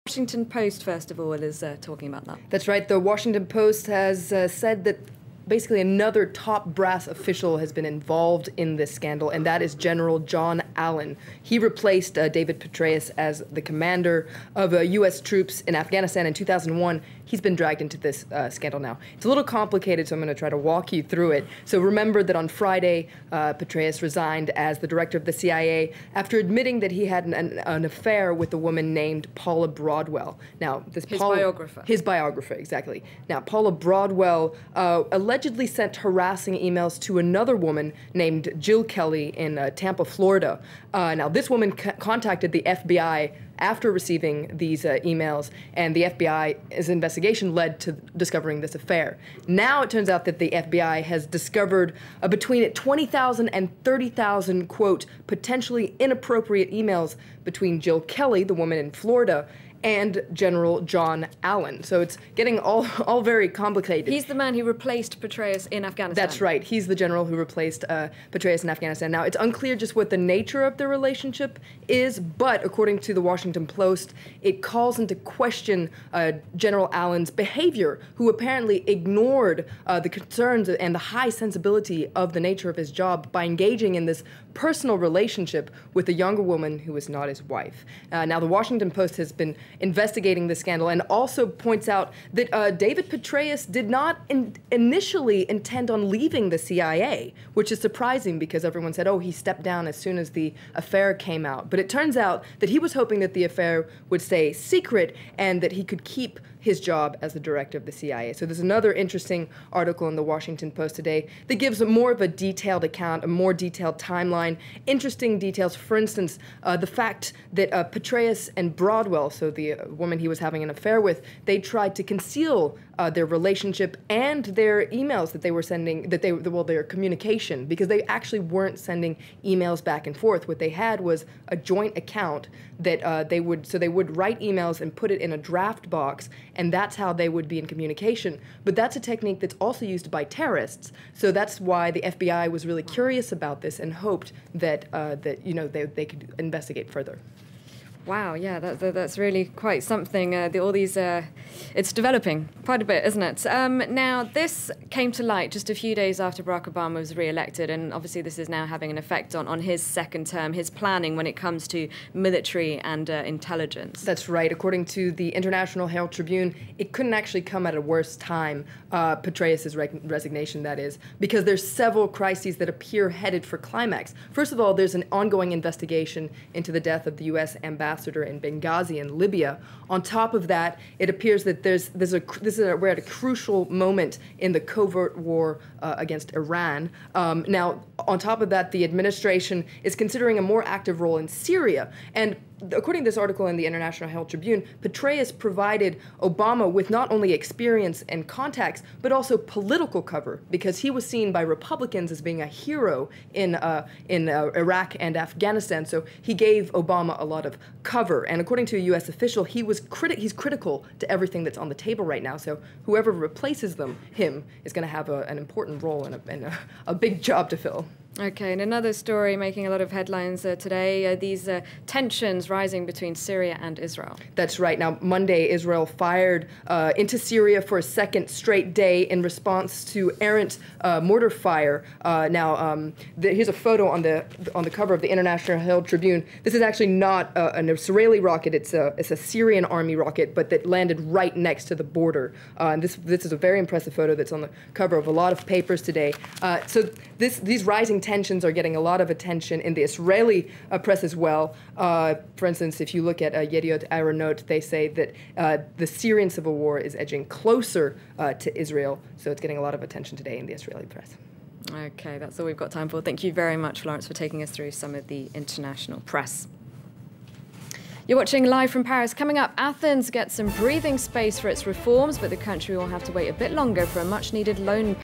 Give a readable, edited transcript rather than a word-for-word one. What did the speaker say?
Washington Post, first of all, is talking about that. That's right. The Washington Post has said that basically another top brass official has been involved in this scandal, and that is General John Allen. He replaced David Petraeus as the commander of U.S. troops in Afghanistan in 2001. He's been dragged into this scandal now. It's a little complicated, so I'm going to try to walk you through it. So remember that on Friday, Petraeus resigned as the director of the CIA after admitting that he had an affair with a woman named Paula Broadwell. Now, his biographer. His biographer, exactly. Now, Paula Broadwell allegedly sent harassing emails to another woman named Jill Kelly in Tampa, Florida. Now, this woman contacted the FBI after receiving these emails, and the FBI's investigation led to discovering this affair. Now it turns out that the FBI has discovered between 20,000 and 30,000, quote, potentially inappropriate emails between Jill Kelly, the woman in Florida, and General John Allen. So it's getting all very complicated. He's the man who replaced Petraeus in Afghanistan. That's right. He's the general who replaced Petraeus in Afghanistan. Now, it's unclear just what the nature of the relationship is, but according to the Washington Post, it calls into question General Allen's behavior, who apparently ignored the concerns and the high sensibility of the nature of his job by engaging in this personal relationship with a younger woman who was not his wife. Now, the Washington Post has been investigating this scandal and also points out that David Petraeus did not initially intend on leaving the CIA, which is surprising because everyone said, oh, he stepped down as soon as the affair came out. But it turns out that he was hoping that the affair would stay secret and that he could keep his job as the director of the CIA. So there's another interesting article in the Washington Post today that gives more of a detailed account, a more detailed timeline, interesting details. For instance, the fact that Petraeus and Broadwell, so the woman he was having an affair with, they tried to conceal their relationship and their emails that they were sending, their communication, because they actually weren't sending emails back and forth. What they had was a joint account that they would write emails and put it in a draft box, and that's how they would be in communication. But that's a technique that's also used by terrorists. So that's why the FBI was really curious about this and hoped that they could investigate further. Wow, yeah, that's really quite something. It's developing quite a bit, isn't it? Now, this came to light just a few days after Barack Obama was re-elected, and obviously this is now having an effect on his second term, his planning when it comes to military and intelligence. That's right. According to the International Herald Tribune, it couldn't actually come at a worse time, Petraeus' resignation, that is, because there's several crises that appear headed for climax. First of all, there's an ongoing investigation into the death of the U.S. ambassador in Benghazi in Libya. On top of that, it appears that we're at a crucial moment in the covert war against Iran. Now, on top of that, the administration is considering a more active role in Syria. And according to this article in the International Herald Tribune, Petraeus provided Obama with not only experience and contacts, but also political cover, because he was seen by Republicans as being a hero in Iraq and Afghanistan. So he gave Obama a lot of cover. And according to a U.S. official, he's critical to everything that's on the table right now. So whoever replaces him is going to have an important role and a big job to fill. Okay, and another story making a lot of headlines today, these tensions rising between Syria and Israel. That's right. Now, Monday, Israel fired into Syria for a second straight day in response to errant mortar fire. Here's a photo on the cover of the International Herald Tribune. This is actually not an Israeli rocket. It's a Syrian army rocket, but that landed right next to the border. And this is a very impressive photo that's on the cover of a lot of papers today. So these rising tensions are getting a lot of attention in the Israeli press as well. For instance, if you look at Yediot Aharonot, they say that the Syrian civil war is edging closer to Israel, so it's getting a lot of attention today in the Israeli press. Okay, that's all we've got time for. Thank you very much, Florence, for taking us through some of the international press. You're watching Live from Paris. Coming up, Athens gets some breathing space for its reforms, but the country will have to wait a bit longer for a much-needed loan